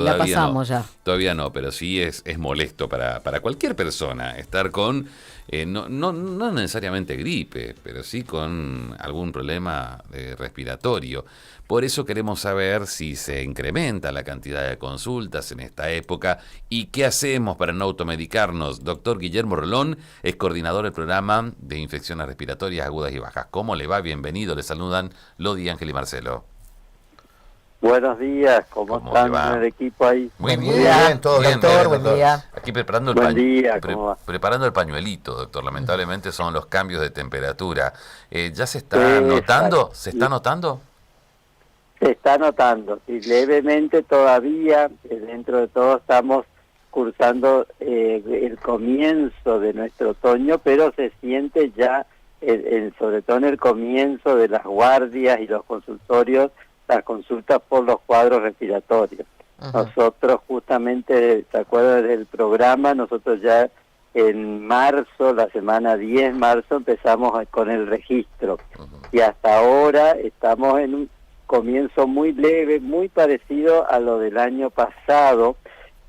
La Todavía no, pasamos ya. todavía no, pero sí es molesto para cualquier persona estar con, no necesariamente gripe, pero sí con algún problema respiratorio. Por eso queremos saber si se incrementa la cantidad de consultas en esta época y qué hacemos para no automedicarnos. Doctor Guillermo Rolón es coordinador del programa de infecciones respiratorias agudas y bajas. ¿Cómo le va? Bienvenido, le saludan Lodi, Ángel y Marcelo. Buenos días, ¿cómo ¿Cómo le están en va? el equipo ahí? Muy Buen bien, día. todo bien, doctor, Buen doctor. día. Aquí preparando Buen día, ¿cómo va? preparando el pañuelito, doctor. Lamentablemente son los cambios de temperatura. ¿Ya se está Exacto. notando? ¿Se está notando? Se está notando, y levemente todavía, dentro de todo estamos cursando el comienzo de nuestro otoño, pero se siente ya, sobre todo en el comienzo de las guardias y los consultorios, las consultas por los cuadros respiratorios. Ajá. Nosotros justamente, ¿te acuerdas del programa? Nosotros ya en marzo, la semana 10 marzo, empezamos con el registro. Y hasta ahora estamos en un comienzo muy leve, muy parecido a lo del año pasado,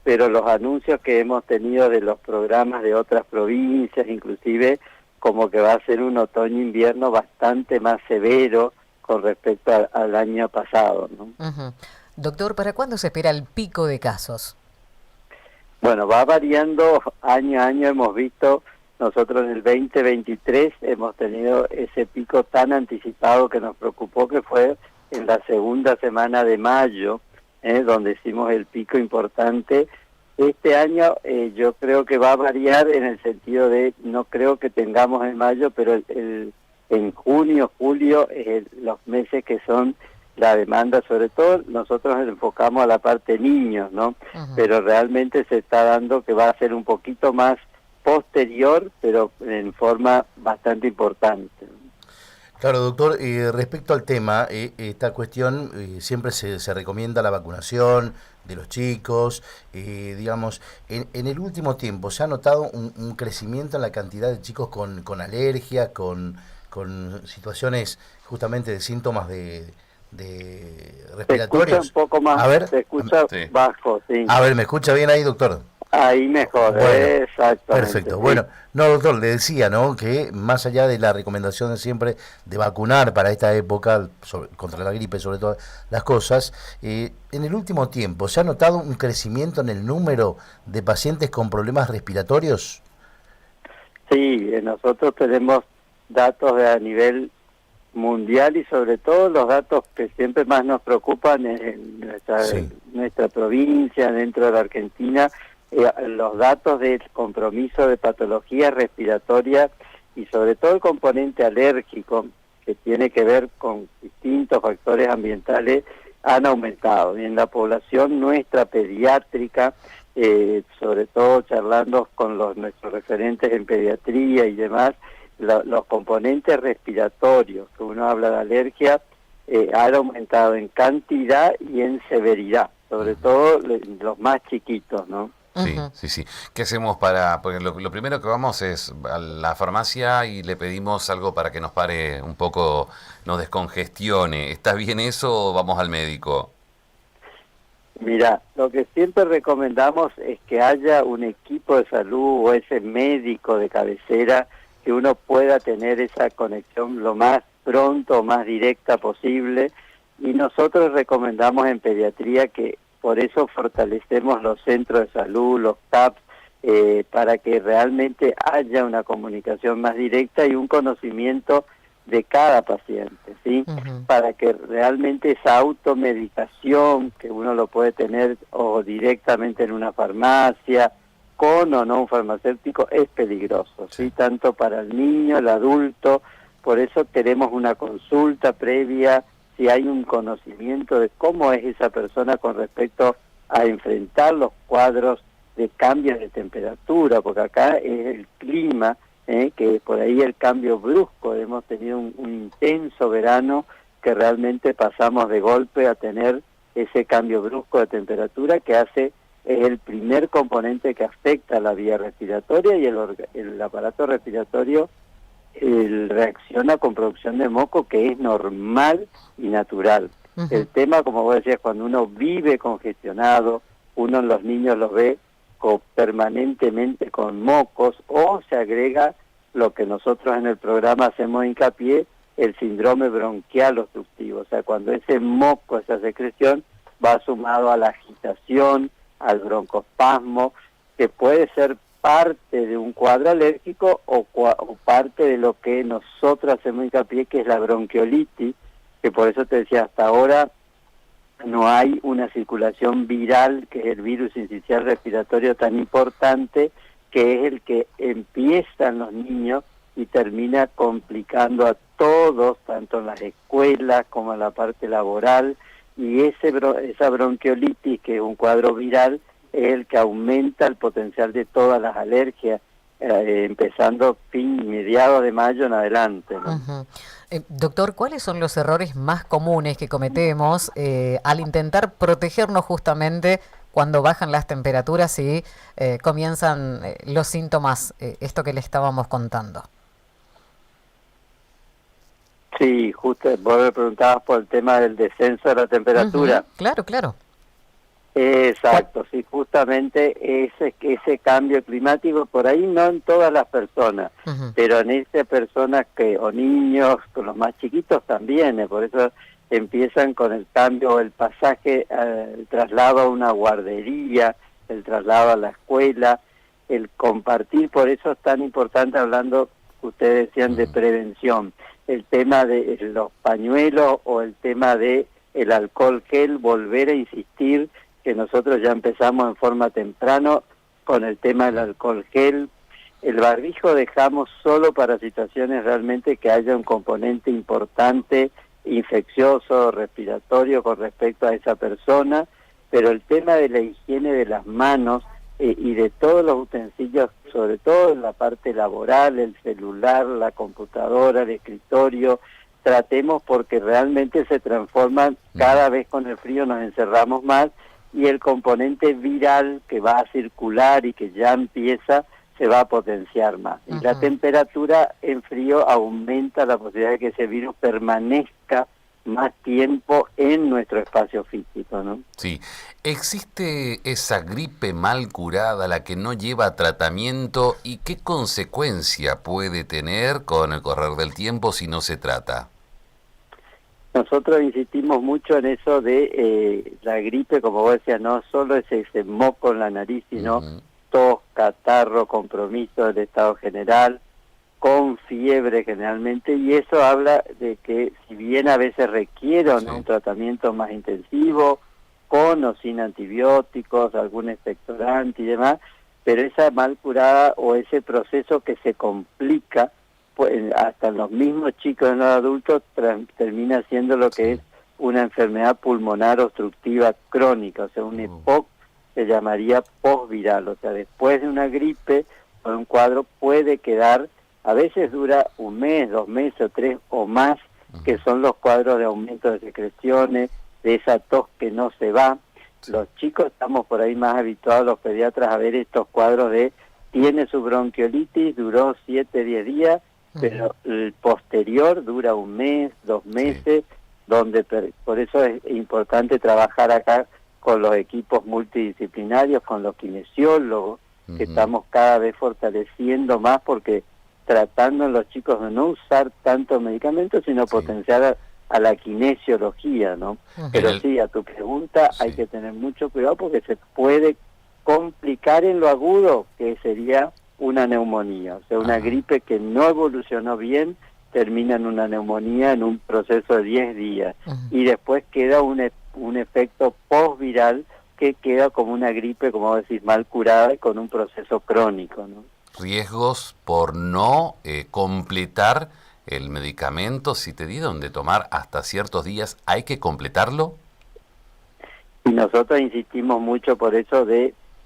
pero los anuncios que hemos tenido de los programas de otras provincias, inclusive como que va a ser un otoño-invierno bastante más severo con respecto al año pasado, ¿no? Ujú. Doctor, ¿para cuándo se espera el pico de casos? Bueno, va variando año a año. Hemos visto, nosotros en el 2023 hemos tenido ese pico tan anticipado que nos preocupó, que fue en la segunda semana de mayo, donde hicimos el pico importante. Este año yo creo que va a variar en el sentido de, no creo que tengamos en mayo, pero en junio, julio, los meses que son la demanda, sobre todo nosotros nos enfocamos a la parte niños, ¿no? Ujú. Pero realmente se está dando que va a ser un poquito más posterior, pero en forma bastante importante. Claro, doctor, respecto al tema, esta cuestión siempre se recomienda la vacunación de los chicos, digamos, en el último tiempo se ha notado un crecimiento en la cantidad de chicos con alergias, con situaciones justamente de síntomas de Se escucha un respiratorios. poco más, A ver, se escucha Sí. bajo, sí. a ver, ¿me escucha bien ahí, doctor? Ahí mejor, Bueno, exactamente. perfecto. Sí. Bueno, no, doctor, le decía, ¿no? Que más allá de la recomendación de siempre de vacunar para esta época contra la gripe, sobre todas las cosas, en el último tiempo, ¿se ha notado un crecimiento en el número de pacientes con problemas respiratorios? Sí, nosotros tenemos datos a nivel mundial y sobre todo los datos que siempre más nos preocupan en Sí. nuestra provincia, dentro de la Argentina, los datos del compromiso de patología respiratoria y sobre todo el componente alérgico, que tiene que ver con distintos factores ambientales, han aumentado. Y en la población nuestra pediátrica, sobre todo charlando con nuestros referentes en pediatría y demás, los componentes respiratorios, que uno habla de alergia, han aumentado en cantidad y en severidad, sobre todo los más chiquitos, ¿no? Sí, Ujú. sí, sí. ¿Qué hacemos para...? Porque lo primero que vamos es a la farmacia y le pedimos algo para que nos pare un poco, nos descongestione. ¿Está bien eso o vamos al médico? Mira, lo que siempre recomendamos es que haya un equipo de salud o ese médico de cabecera que uno pueda tener esa conexión lo más pronto, más directa posible. Y nosotros recomendamos en pediatría que por eso fortalecemos los centros de salud, los TAPS, para que realmente haya una comunicación más directa y un conocimiento de cada paciente, ¿sí? Ujú. Para que realmente esa automedicación, que uno lo puede tener o directamente en una farmacia, con o no un farmacéutico, es peligroso, ¿sí? Tanto para el niño, el adulto. Por eso queremos una consulta previa, si hay un conocimiento de cómo es esa persona con respecto a enfrentar los cuadros de cambios de temperatura, porque acá es el clima, que por ahí el cambio brusco, hemos tenido un intenso verano que realmente pasamos de golpe a tener ese cambio brusco de temperatura que es el primer componente que afecta a la vía respiratoria, y el aparato respiratorio reacciona con producción de moco, que es normal y natural. Ujú. El tema, como vos decías, cuando uno vive congestionado, uno en los niños los ve permanentemente con mocos, o se agrega lo que nosotros en el programa hacemos hincapié, el síndrome bronquial obstructivo. O sea, cuando ese moco, esa secreción, va sumado a la agitación, al broncoespasmo, que puede ser parte de un cuadro alérgico o parte de lo que nosotros hacemos hincapié, que es la bronquiolitis, que por eso te decía, hasta ahora no hay una circulación viral, que es el virus sincicial respiratorio tan importante, que es el que empieza en los niños y termina complicando a todos, tanto en las escuelas como en la parte laboral, y esa bronquiolitis, que es un cuadro viral, es el que aumenta el potencial de todas las alergias, empezando mediados de mayo en adelante, ¿no? Ujú. Doctor, ¿cuáles son los errores más comunes que cometemos al intentar protegernos justamente cuando bajan las temperaturas y comienzan los síntomas, esto que le estábamos contando? Sí, justo vos me preguntabas por el tema del descenso de la temperatura. Claro, claro. Exacto, sí, justamente ese cambio climático, por ahí no en todas las personas, pero en esas personas o niños, con los más chiquitos también, por eso empiezan con el cambio, el pasaje, el traslado a una guardería, el traslado a la escuela, el compartir, por eso es tan importante, hablando, ustedes decían, de prevención, el tema de los pañuelos o el tema de el alcohol gel, volver a insistir que nosotros ya empezamos en forma temprano con el tema del alcohol gel. El barbijo dejamos solo para situaciones realmente que haya un componente importante, infeccioso, respiratorio con respecto a esa persona, pero el tema de la higiene de las manos y de todos los utensilios, sobre todo en la parte laboral, el celular, la computadora, el escritorio, tratemos, porque realmente se transforman, cada vez con el frío nos encerramos más, y el componente viral que va a circular y que ya empieza, se va a potenciar más. Y la temperatura en frío aumenta la posibilidad de que ese virus permanezca más tiempo en nuestro espacio físico, ¿no? Sí. ¿Existe esa gripe mal curada, la que no lleva tratamiento, y qué consecuencia puede tener con el correr del tiempo si no se trata? Nosotros insistimos mucho en eso de la gripe, como vos decías, no solo es ese moco en la nariz, sino tos, catarro, compromiso del estado general, con fiebre generalmente, y eso habla de que si bien a veces requiere un tratamiento más intensivo, con o sin antibióticos, algún expectorante y demás, pero esa mal curada o ese proceso que se complica, pues hasta en los mismos chicos, en los adultos, termina siendo lo que es una enfermedad pulmonar obstructiva crónica, o sea, un EPOC se llamaría postviral, o sea, después de una gripe o un cuadro puede quedar, a veces dura un mes, 2 meses o 3 o más, que son los cuadros de aumento de secreciones, de esa tos que no se va. Los chicos estamos por ahí más habituados, los pediatras, a ver estos cuadros de tiene su bronquiolitis, duró 7, 10 días, pero el posterior dura un mes, 2 meses, donde por eso es importante trabajar acá con los equipos multidisciplinarios, con los kinesiólogos, que estamos cada vez fortaleciendo más, porque tratando en los chicos de no usar tantos medicamentos, sino potenciar a la kinesiología, ¿no? Pero sí, a tu pregunta, hay que tener mucho cuidado porque se puede complicar en lo agudo, que sería una neumonía, o sea, una gripe que no evolucionó bien, termina en una neumonía en un proceso de 10 días, y después queda un efecto postviral que queda como una gripe, como decís, mal curada y con un proceso crónico, ¿no? Riesgos por no completar el medicamento. Si te dieron de tomar hasta ciertos días, ¿hay que completarlo? Y nosotros insistimos mucho por eso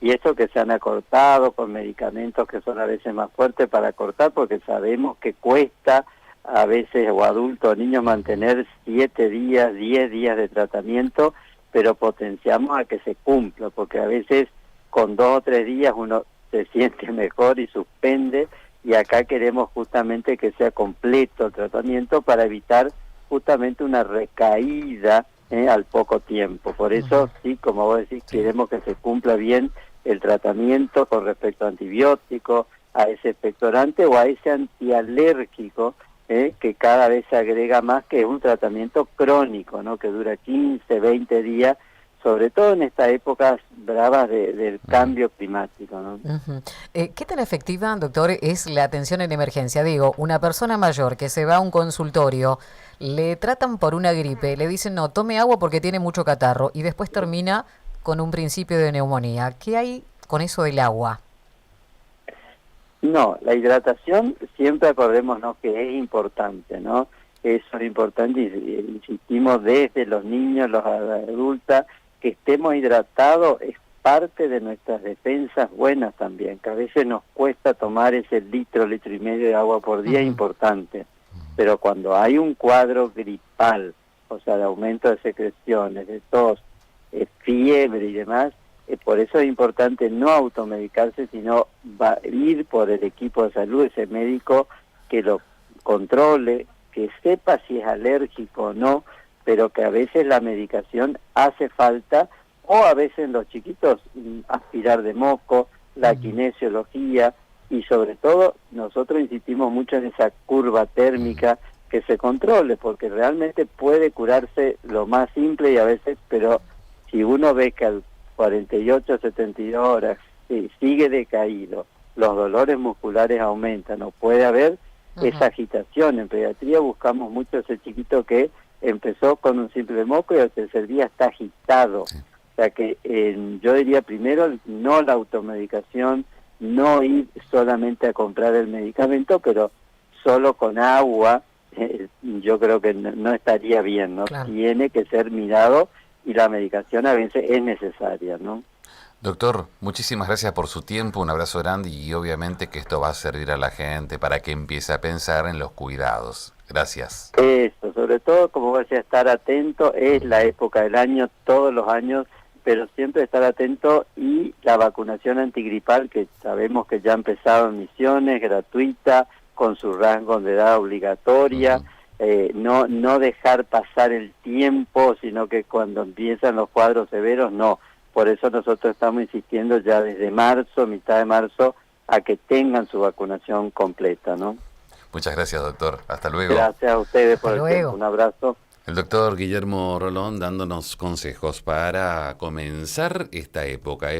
y eso que se han acortado con medicamentos que son a veces más fuertes para acortar, porque sabemos que cuesta a veces, o adultos o niños, mantener 7 días, 10 días de tratamiento, pero potenciamos a que se cumpla, porque a veces con 2 o 3 días uno se siente mejor y suspende, y acá queremos justamente que sea completo el tratamiento para evitar justamente una recaída al poco tiempo. Por eso, sí, como vos decís, queremos que se cumpla bien el tratamiento con respecto a antibióticos, a ese expectorante o a ese antialérgico, que cada vez se agrega más, que es un tratamiento crónico, ¿no? Que dura 15, 20 días, sobre todo en estas épocas bravas del cambio climático, ¿no? ¿Qué tan efectiva, doctor, es la atención en emergencia? Digo, una persona mayor que se va a un consultorio, le tratan por una gripe, le dicen no, tome agua porque tiene mucho catarro y después termina con un principio de neumonía. ¿Qué hay con eso del agua? No, la hidratación siempre acordémonos que es importante, ¿no? Eso es importante y insistimos desde los niños, los adultos, que estemos hidratados es parte de nuestras defensas buenas también, que a veces nos cuesta tomar ese litro y medio de agua por día, importante, pero cuando hay un cuadro gripal, o sea, de aumento de secreciones, de tos, fiebre y demás, por eso es importante no automedicarse, sino ir por el equipo de salud, ese médico que lo controle, que sepa si es alérgico o no, pero que a veces la medicación hace falta, o a veces en los chiquitos aspirar de moco, la kinesiología, y sobre todo nosotros insistimos mucho en esa curva térmica que se controle, porque realmente puede curarse lo más simple y a veces, pero si uno ve que al 48, 72 horas sigue decaído, los dolores musculares aumentan, o puede haber esa agitación. En pediatría buscamos mucho ese chiquito que empezó con un simple moco y al tercer día está agitado. O sea que yo diría primero no la automedicación, no ir solamente a comprar el medicamento, pero solo con agua, yo creo que no estaría bien, ¿no? Claro. Tiene que ser mirado y la medicación a veces es necesaria, ¿no? Doctor, muchísimas gracias por su tiempo, un abrazo grande y obviamente que esto va a servir a la gente para que empiece a pensar en los cuidados. Gracias. Eso, sobre todo, como vos decías, estar atento, es la época del año, todos los años, pero siempre estar atento, y la vacunación antigripal, que sabemos que ya ha empezado en Misiones, gratuita, con su rango de edad obligatoria, no dejar pasar el tiempo, sino que cuando empiezan los cuadros severos, no. Por eso nosotros estamos insistiendo ya desde marzo, mitad de marzo, a que tengan su vacunación completa, ¿no? Muchas gracias, doctor. Hasta luego. Gracias a ustedes por el tiempo. Un abrazo. El doctor Guillermo Rolón dándonos consejos para comenzar esta época.